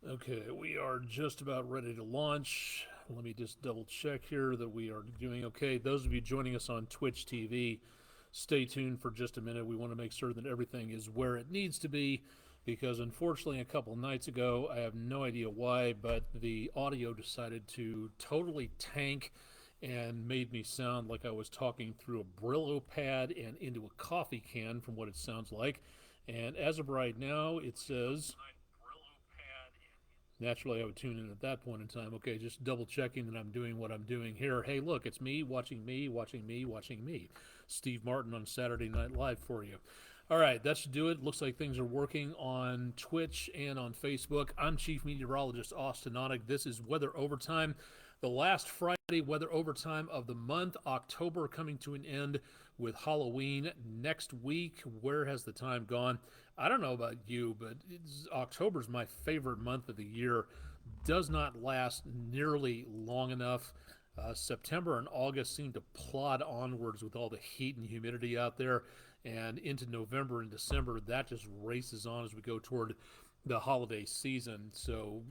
Okay, we are just about ready to launch. Let me just double check here that we are doing okay. Those of you joining us on Twitch TV, stay tuned for just a minute. We want to make sure that everything is where it needs to be because unfortunately, a couple nights ago, I have no idea why, but the audio decided to totally tank and made me sound like I was talking through a Brillo pad and into a coffee can from what it sounds like. And as of right now, it says naturally I would tune in at that point in time. Okay, just double checking that I'm doing what I'm doing here. Hey, look, it's me watching me, watching me, watching me. Steve Martin on Saturday Night Live for you. All right, that should do it. Looks like things are working on Twitch and on Facebook. I'm Chief Meteorologist Austen Onek. This is Weather Overtime, the last Friday weather overtime of the month. October coming to an end with Halloween next week. Where has the time gone? I don't know about you, but October's my favorite month of the year. Does not last nearly long enough. September and August seem to plod onwards with all the heat and humidity out there, and into November and December, that just races on as we go toward the holiday season. So,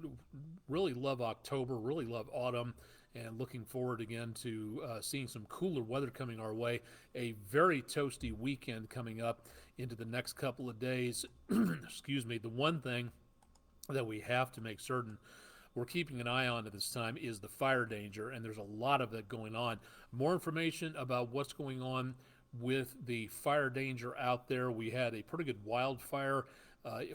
really love October, really love autumn, and looking forward again to seeing some cooler weather coming our way. A very toasty weekend coming up into the next couple of days. Excuse me. The one thing that we have to make certain we're keeping an eye on at this time is the fire danger, and there's a lot of that going on. More information about what's going on with the fire danger out there. We had a pretty good wildfire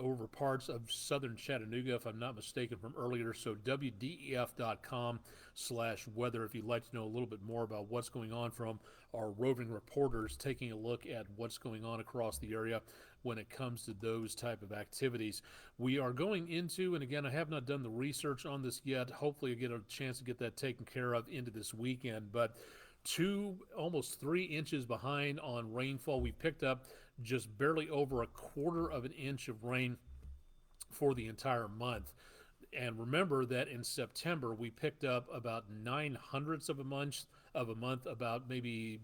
over parts of southern Chattanooga, if I'm not mistaken, from earlier. So wdef.com/weather if you'd like to know a little bit more about what's going on from our roving reporters taking a look at what's going on across the area when it comes to those type of activities. We are going into, and again, I have not done the research on this yet. Hopefully I get a chance to get that taken care of into this weekend, but almost 3 inches behind on rainfall. We picked up just barely over a quarter of an inch of rain for the entire month. And remember that in September we picked up about 900ths of a month, about maybe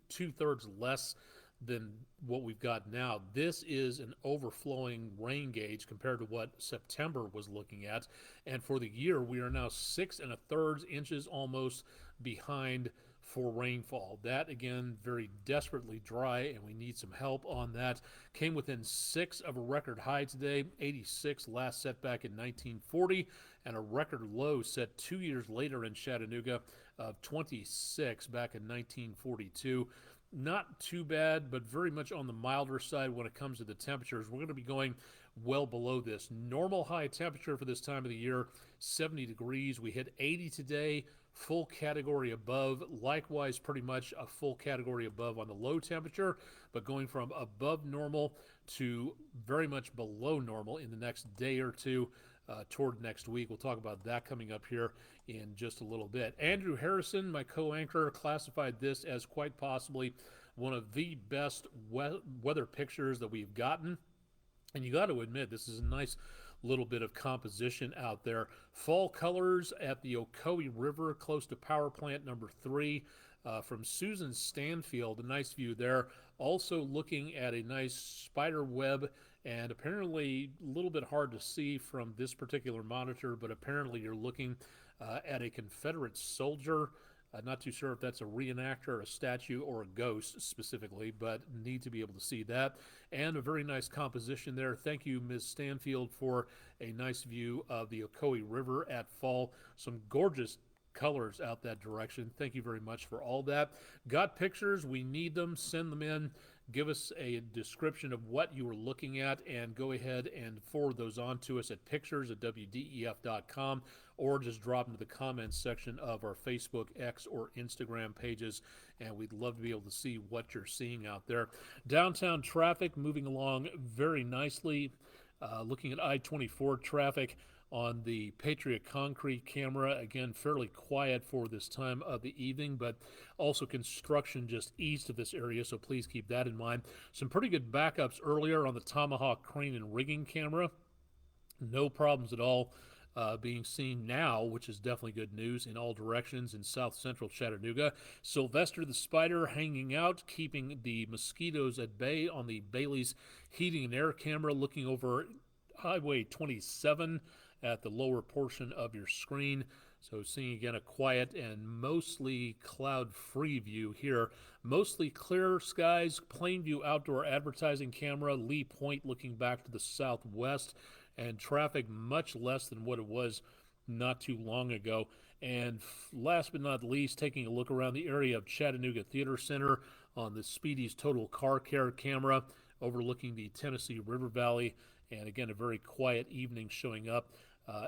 2/3 less than what we've got now. This is an overflowing rain gauge compared to what September was looking at. And for the year, we are now 6 1/3 inches almost behind for rainfall. That again, very desperately dry, and we need some help on that. Came within 6 of a record high today, 86 last set back in 1940, and a record low set 2 years later in Chattanooga of 26 back in 1942. Not too bad, but very much on the milder side when it comes to the temperatures. We're going to be going well below this. Normal high temperature for this time of the year, 70 degrees. We hit 80 today, full category above. Likewise, pretty much a full category above on the low temperature, but going from above normal to very much below normal in the next day or two. Toward next week. We'll talk about that coming up here in just a little bit. Andrew Harrison, my co-anchor, classified this as quite possibly one of the best weather pictures that we've gotten. And you got to admit, this is a nice little bit of composition out there. Fall colors at the Ocoee River, close to power plant number 3. From Susan Stanfield, a nice view there. Also looking at a nice spider web, and apparently a little bit hard to see from this particular monitor, but apparently you're looking at a Confederate soldier. Not too sure if that's a reenactor, a statue, or a ghost specifically, but need to be able to see that. And a very nice composition there. Thank you, Ms. Stanfield, for a nice view of the Ocoee River at fall. Some gorgeous colors out that direction. Thank you very much for all that. Got pictures? We need them. Send them in. Give us a description of what you were looking at, and go ahead and forward those on to us at pictures@wdef.com, or just drop into the comments section of our Facebook, X, or Instagram pages, and we'd love to be able to see what you're seeing out there. Downtown traffic moving along very nicely. Looking at I-24 traffic on the Patriot Concrete camera. Again, fairly quiet for this time of the evening, but also construction just east of this area, so please keep that in mind. Some pretty good backups earlier on the Tomahawk crane and rigging camera. No problems at all being seen now, which is definitely good news in all directions in south central Chattanooga. Sylvester the Spider hanging out, keeping the mosquitoes at bay on the Bailey's heating and air camera, looking over Highway 27 at the lower portion of your screen. So seeing again a quiet and mostly cloud-free view here. Mostly clear skies, plain view outdoor advertising camera, Lee Point looking back to the southwest, and traffic much less than what it was not too long ago. And last but not least, taking a look around the area of Chattanooga Theater Center on the Speedy's Total Car Care camera overlooking the Tennessee River Valley. And again, a very quiet evening showing up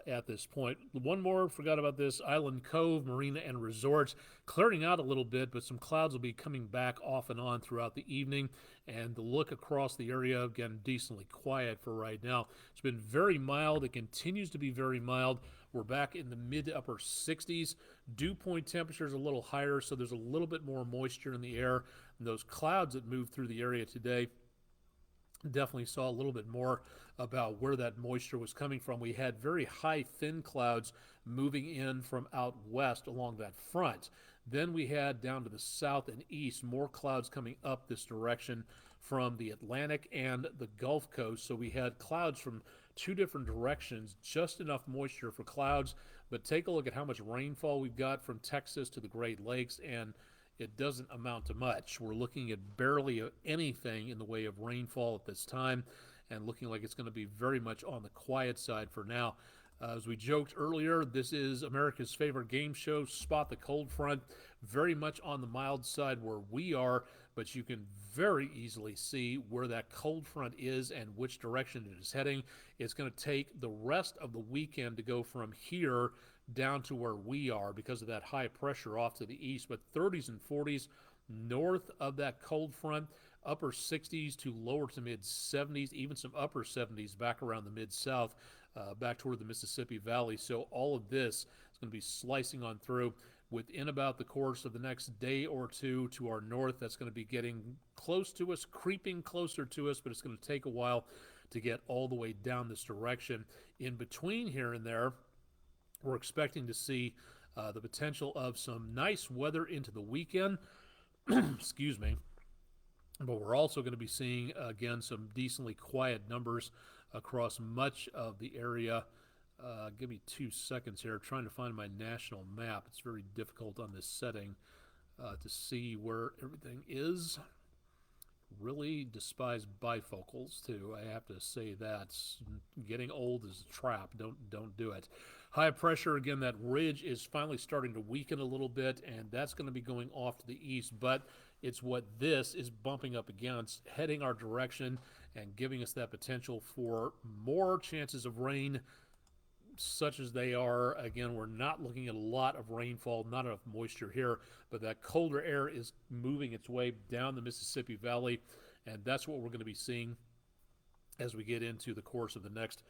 at this point. One more, forgot about this, Island Cove Marina and Resorts, clearing out a little bit, but some clouds will be coming back off and on throughout the evening. And the look across the area, again, decently quiet for right now. It's been very mild. It continues to be very mild. We're back in the mid to upper 60s. Dew point temperatures a little higher, so there's a little bit more moisture in the air. And those clouds that moved through the area today definitely saw a little bit more about where that moisture was coming from. We had very high thin clouds moving in from out west along that front. Then we had down to the south and east more clouds coming up this direction from the Atlantic and the Gulf Coast. So we had clouds from two different directions, just enough moisture for clouds. But take a look at how much rainfall we've got from Texas to the Great Lakes, and it doesn't amount to much. We're looking at barely anything in the way of rainfall at this time, and looking like it's going to be very much on the quiet side for now. As we joked earlier, this is America's favorite game show, Spot the Cold Front, very much on the mild side where we are, but you can very easily see where that cold front is and which direction it is heading. It's going to take the rest of the weekend to go from here down to where we are because of that high pressure off to the east, but 30s and 40s north of that cold front, upper 60s to lower to mid 70s, even some upper 70s back around the mid-south, back toward the Mississippi Valley. So all of this is going to be slicing on through within about the course of the next day or two to our north. That's going to be getting close to us, creeping closer to us, but it's going to take a while to get all the way down this direction. In between here and there, we're expecting to see the potential of some nice weather into the weekend. Excuse me. But we're also going to be seeing, again, some decently quiet numbers across much of the area. Give me 2 seconds here. Trying to find my national map. It's very difficult on this setting to see where everything is. Really despise bifocals, too. I have to say that. Getting old is a trap. Don't do it. High pressure, again, that ridge is finally starting to weaken a little bit, and that's going to be going off to the east, but it's what this is bumping up against, heading our direction and giving us that potential for more chances of rain, such as they are. Again, we're not looking at a lot of rainfall, not enough moisture here, but that colder air is moving its way down the Mississippi Valley, and that's what we're going to be seeing as we get into the course of the next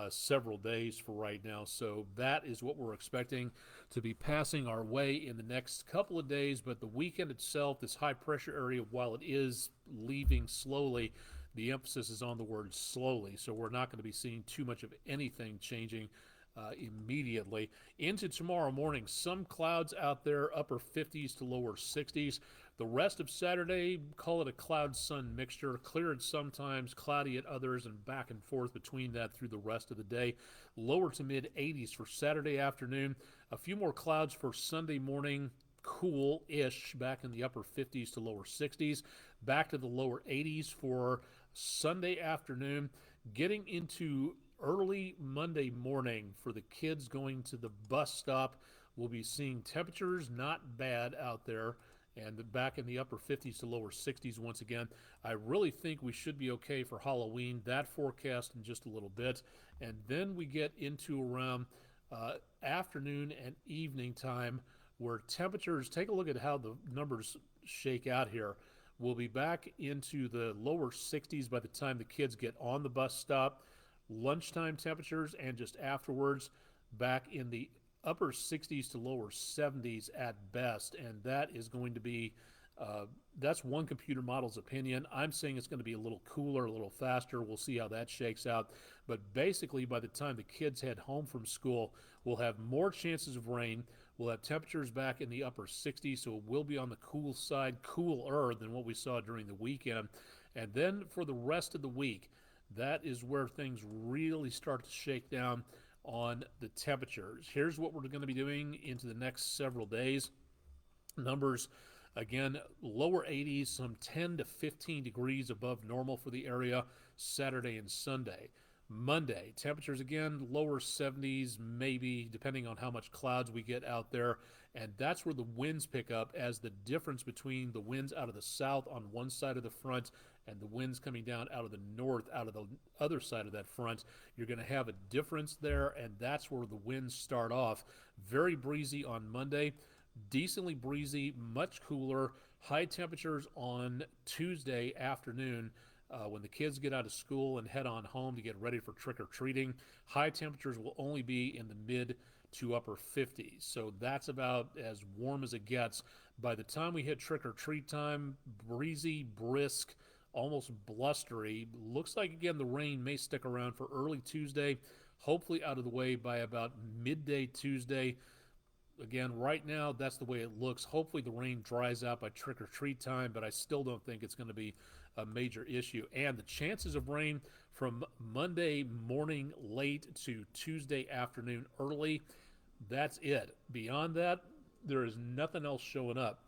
several days for right now. So that is what we're expecting to be passing our way in the next couple of days. But the weekend itself, this high pressure area, while it is leaving slowly, the emphasis is on the word slowly. So we're not going to be seeing too much of anything changing immediately. Into tomorrow morning, some clouds out there, upper 50s to lower 60s. The rest of Saturday, call it a cloud-sun mixture, clear at sometimes, cloudy at others, and back and forth between that through the rest of the day. Lower to mid-80s for Saturday afternoon. A few more clouds for Sunday morning, cool-ish, back in the upper 50s to lower 60s. Back to the lower 80s for Sunday afternoon. Getting into early Monday morning for the kids going to the bus stop, we'll be seeing temperatures not bad out there, and back in the upper 50s to lower 60s once again. I really think we should be okay for Halloween. That forecast in just a little bit. And then we get into around afternoon and evening time where temperatures, take a look at how the numbers shake out here. We'll be back into the lower 60s by the time the kids get on the bus stop. Lunchtime temperatures and just afterwards back in the upper 60s to lower 70s at best, and that is going to be that's one computer model's opinion. I'm saying it's going to be a little cooler, a little faster. We'll see how that shakes out. But basically, by the time the kids head home from school, we'll have more chances of rain. We'll have temperatures back in the upper 60s, so it will be on the cool side, cooler than what we saw during the weekend. And then for the rest of the week, that is where things really start to shake down. on the temperatures. Here's what we're going to be doing into the next several days. Numbers, again, lower 80s, some 10 to 15 degrees above normal for the area Saturday and Sunday. Monday, temperatures again, lower 70s, maybe, depending on how much clouds we get out there. And that's where the winds pick up, as the difference between the winds out of the south on one side of the front and the winds coming down out of the north out of the other side of that front, you're going to have a difference there, and that's where the winds start off. Very breezy on Monday, decently breezy, much cooler, high temperatures on Tuesday afternoon. When the kids get out of school and head on home to get ready for trick-or-treating, high temperatures will only be in the mid to upper 50s. So that's about as warm as it gets. By the time we hit trick-or-treat time, breezy, brisk, almost blustery. Looks like, again, the rain may stick around for early Tuesday, hopefully out of the way by about midday Tuesday. Again, right now, that's the way it looks. Hopefully the rain dries out by trick-or-treat time, but I still don't think it's going to be a major issue. And the chances of rain from Monday morning late to Tuesday afternoon early, that's it. Beyond that, there is nothing else showing up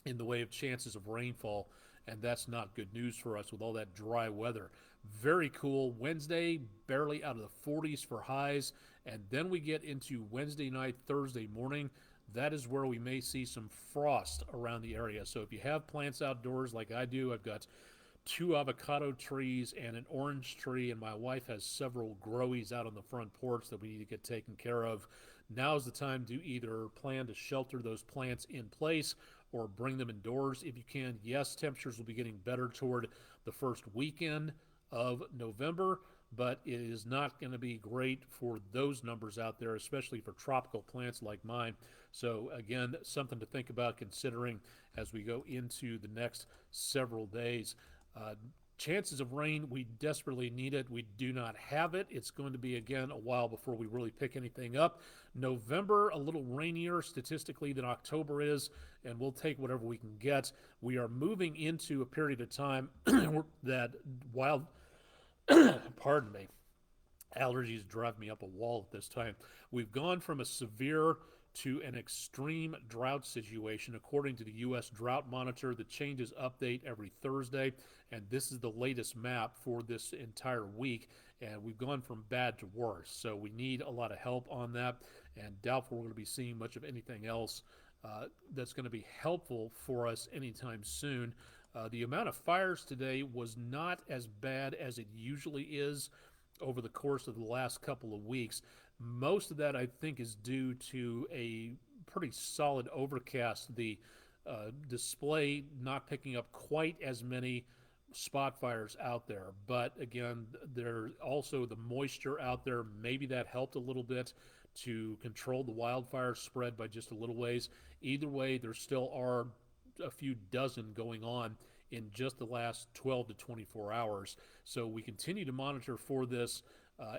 in the way of chances of rainfall, and that's not good news for us with all that dry weather. Very cool. Wednesday, barely out of the 40s for highs, and then we get into Wednesday night, Thursday morning. That is where we may see some frost around the area. So if you have plants outdoors like I do, I've got 2 avocado trees and an orange tree, and my wife has several growies out on the front porch that we need to get taken care of. Now's the time to either plan to shelter those plants in place or bring them indoors if you can. Yes, temperatures will be getting better toward the first weekend of November, but it is not going to be great for those numbers out there, especially for tropical plants like mine. So again, something to think about considering as we go into the next several days. Chances of rain, we desperately need it. We do not have it. It's going to be, again, a while before we really pick anything up. November, a little rainier statistically than October is, and we'll take whatever we can get. We are moving into a period of time that pardon me, allergies drive me up a wall at this time. We've gone from a severe to an extreme drought situation, according to the U.S. Drought Monitor. The changes update every Thursday, and this is the latest map for this entire week, and we've gone from bad to worse. So we need a lot of help on that, and doubtful we're going to be seeing much of anything else that's going to be helpful for us anytime soon. The amount of fires today was not as bad as it usually is over the course of the last couple of weeks. Most of that, I think, is due to a pretty solid overcast. The display not picking up quite as many spot fires out there. But again, there's also the moisture out there. Maybe that helped a little bit to control the wildfire spread by just a little ways. Either way, there still are a few dozen going on in just the last 12 to 24 hours. So we continue to monitor for this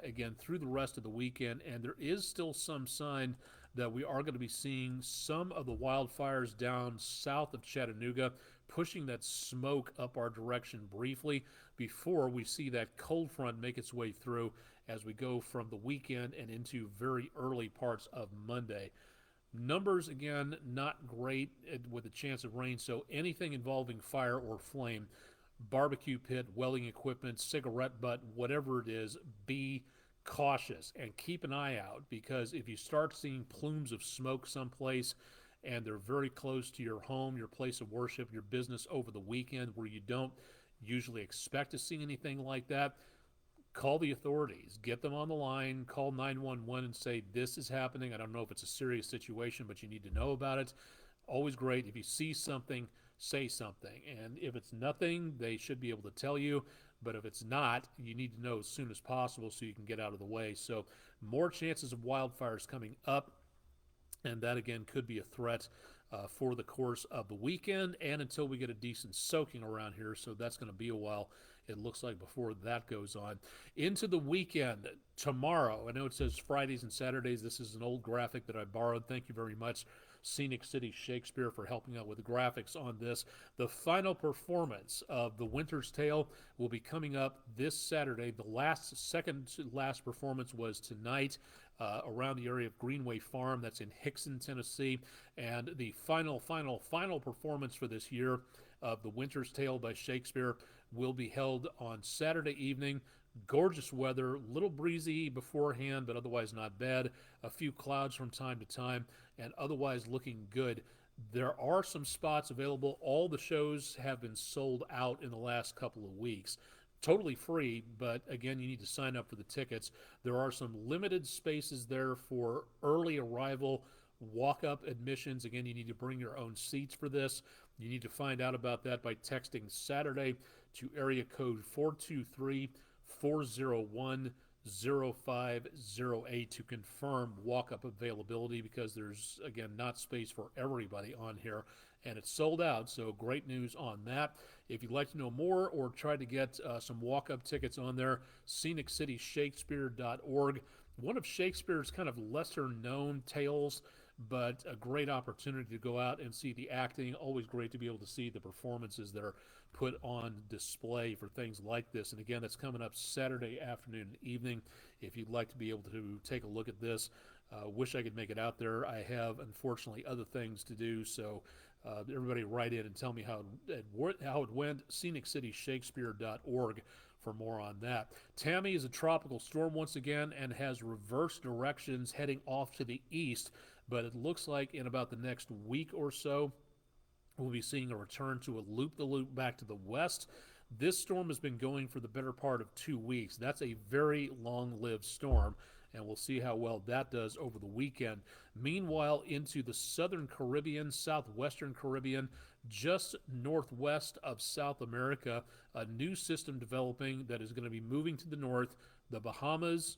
again through the rest of the weekend, and there is still some sign that we are going to be seeing some of the wildfires down south of Chattanooga, pushing that smoke up our direction briefly before we see that cold front make its way through as we go from the weekend and into very early parts of Monday. Numbers, again, not great with a chance of rain, so anything involving fire or flame, barbecue pit, welding equipment, cigarette butt, whatever it is, be cautious and keep an eye out, because if you start seeing plumes of smoke someplace and they're very close to your home, your place of worship, your business over the weekend where you don't usually expect to see anything like that, call the authorities, get them on the line, call 911 and say, this is happening. I don't know if it's a serious situation, but you need to know about it. Always great. If you see something, say something. And if it's nothing, they should be able to tell you. But if it's not, you need to know as soon as possible so you can get out of the way. So more chances of wildfires coming up. And that, again, could be a threat for the course of the weekend and until we get a decent soaking around here. So that's going to be a while, it looks like, before that goes on. Into the weekend, tomorrow, I know it says Fridays and Saturdays. This is an old graphic that I borrowed. Thank you very much Scenic City Shakespeare, for helping out with the graphics on this. The final performance of The Winter's Tale will be coming up this Saturday. The second to last performance was tonight around the area of Greenway Farm. That's in Hickson, Tennessee. And the final performance for this year of The Winter's Tale by Shakespeare will be held on Saturday evening. Gorgeous weather, a little breezy beforehand, but otherwise not bad. A few clouds from time to time, and otherwise looking good. There are some spots available. All the shows have been sold out in the last couple of weeks. Totally free, but again, you need to sign up for the tickets. There are some limited spaces there for early arrival, walk-up admissions. Again, you need to bring your own seats for this. You need to find out about that by texting Saturday to area code 423-401-0508 to confirm walk-up availability, because there's, again, not space for everybody on here, and it's sold out, so great news on that. If you'd like to know more or try to get some walk-up tickets on there, sceniccitysshakespeare.org. One of Shakespeare's kind of lesser-known tales, but a great opportunity to go out and see the acting. Always great to be able to see the performances that are put on display for things like this. And again, that's coming up Saturday afternoon and evening. If you'd like to be able to take a look at this, wish I could make it out there. I have, unfortunately, other things to do, so everybody write in and tell me how it went. sceniccitysshakespeare.org for more on that. Tammy is a tropical storm once again and has reverse directions heading off to the east, but it looks like in about the next week or so, we'll be seeing a return to a loop-the-loop back to the west. This storm has been going for the better part of 2 weeks. That's a very long-lived storm, and we'll see how well that does over the weekend. Meanwhile, into the southern Caribbean, southwestern Caribbean, just northwest of South America, a new system developing that is going to be moving to the north, the Bahamas,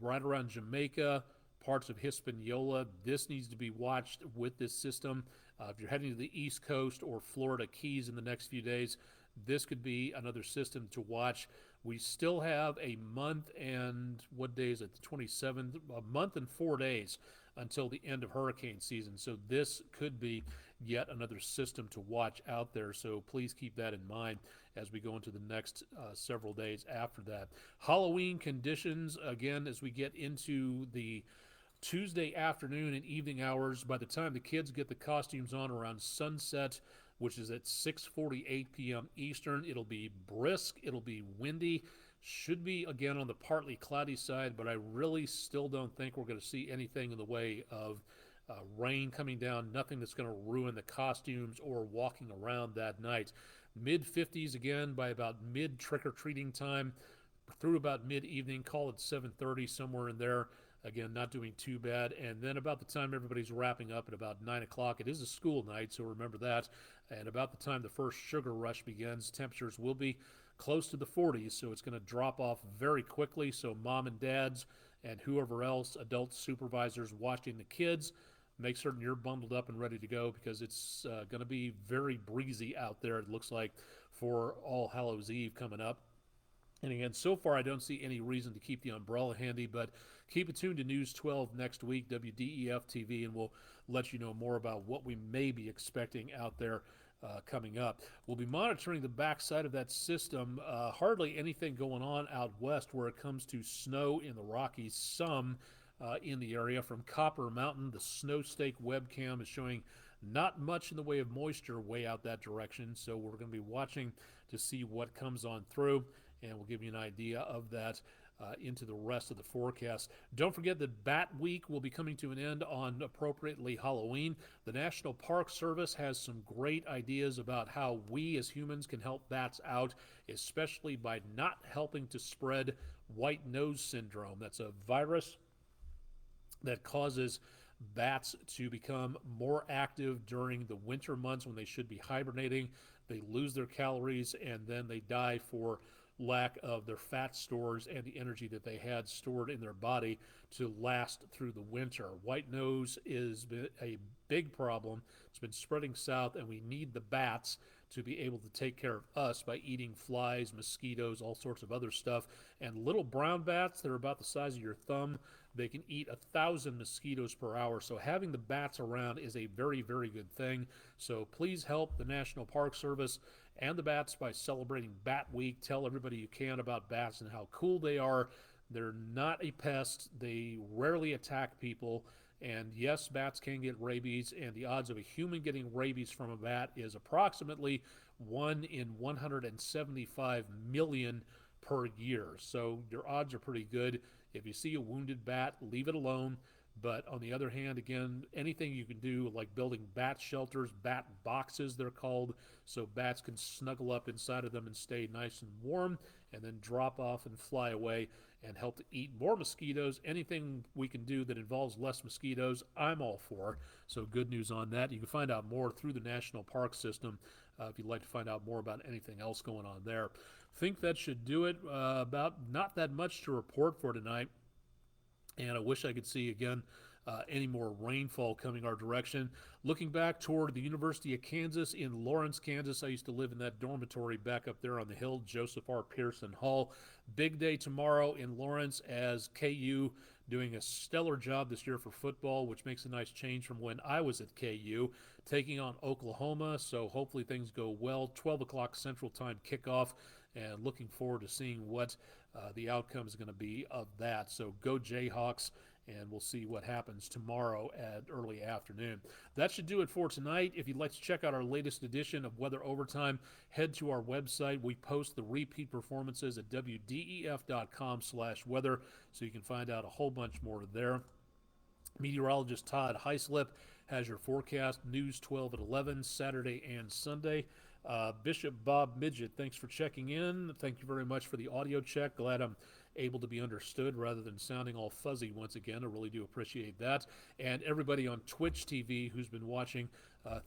right around Jamaica, parts of Hispaniola. This needs to be watched with this system. If you're heading to the East Coast or Florida Keys in the next few days, this could be another system to watch. We still have a month and, what day is it, the 27th? A month and 4 days until the end of hurricane season. So this could be yet another system to watch out there. So please keep that in mind as we go into the next several days after that. Halloween conditions, again, as we get into the Tuesday afternoon and evening hours. By the time the kids get the costumes on around sunset, which is at 6:48 p.m. Eastern, it'll be brisk, it'll be windy, should be, again, on the partly cloudy side, but I really still don't think we're going to see anything in the way of rain coming down, nothing that's going to ruin the costumes or walking around that night. Mid-50s again by about mid-trick-or-treating time through about mid-evening, call it 7:30, somewhere in there. Again, not doing too bad. And then about the time everybody's wrapping up at about 9 o'clock, it is a school night, so remember that. And about the time the first sugar rush begins, temperatures will be close to the 40s, so it's going to drop off very quickly. So mom and dads and whoever else, adult supervisors watching the kids, make certain you're bundled up and ready to go, because it's going to be very breezy out there, it looks like, for All Hallows Eve coming up. And again, so far I don't see any reason to keep the umbrella handy, but keep it tuned to News 12 next week, Wdef-Tv, and we'll let you know more about what we may be expecting out there coming up. We'll be monitoring the backside of that system. Hardly anything going on out west where it comes to snow in the Rockies. Some in the area from Copper Mountain. The Snow Stake webcam is showing not much in the way of moisture way out that direction, so we're going to be watching to see what comes on through, and we'll give you an idea of that into the rest of the forecast. Don't forget that Bat Week will be coming to an end on appropriately Halloween. The National Park Service has some great ideas about how we as humans can help bats out, especially by not helping to spread white nose syndrome. That's a virus that causes bats to become more active during the winter months when they should be hibernating. They lose their calories and then they die for lack of their fat stores and the energy that they had stored in their body to last through the winter. White nose is a big problem. It's been spreading south, and we need the bats to be able to take care of us by eating flies, mosquitoes, all sorts of other stuff. And little brown bats that are about the size of your thumb, they can eat 1,000 mosquitoes per hour. So having the bats around is a very, very good thing. So please help the National Park Service and the bats by celebrating Bat Week. Tell everybody you can about bats and how cool they are. They're not a pest. They rarely attack people. And yes, bats can get rabies, and the odds of a human getting rabies from a bat is approximately 1 in 175 million per year. So your odds are pretty good. If you see a wounded bat, leave it alone. But on the other hand, again, anything you can do, like building bat shelters, bat boxes, they're called, so bats can snuggle up inside of them and stay nice and warm, and then drop off and fly away and help to eat more mosquitoes. Anything we can do that involves less mosquitoes, I'm all for. So good news on that. You can find out more through the National Park System if you'd like to find out more about anything else going on there. Think that should do it. About not that much to report for tonight. And I wish I could see, again, any more rainfall coming our direction. Looking back toward the University of Kansas in Lawrence, Kansas, I used to live in that dormitory back up there on the hill, Joseph R. Pearson Hall. Big day tomorrow in Lawrence as KU doing a stellar job this year for football, which makes a nice change from when I was at KU, taking on Oklahoma. So hopefully things go well. 12 o'clock Central Time kickoff, and looking forward to seeing what the outcome is going to be of that. So go Jayhawks, and we'll see what happens tomorrow at early afternoon. That should do it for tonight. If you'd like to check out our latest edition of Weather Overtime, head to our website. We post the repeat performances at wdef.com/weather, so you can find out a whole bunch more there. Meteorologist Todd Heislip has your forecast, News 12 at 11, Saturday and Sunday. Bishop Bob Midget, thanks for checking in. Thank you very much for the audio check. Glad I'm able to be understood rather than sounding all fuzzy once again. I really do appreciate that. And everybody on Twitch TV who's been watching,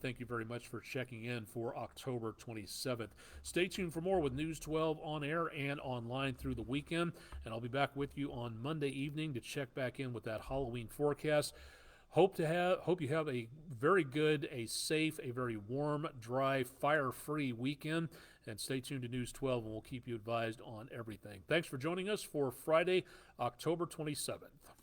thank you very much for checking in for October 27th. Stay tuned for more with News 12 on air and online through the weekend. And I'll be back with you on Monday evening to check back in with that Halloween forecast. Hope you have a very good, a safe, a very warm, dry, fire-free weekend. And stay tuned to News 12, and we'll keep you advised on everything. Thanks for joining us for Friday, October 27th.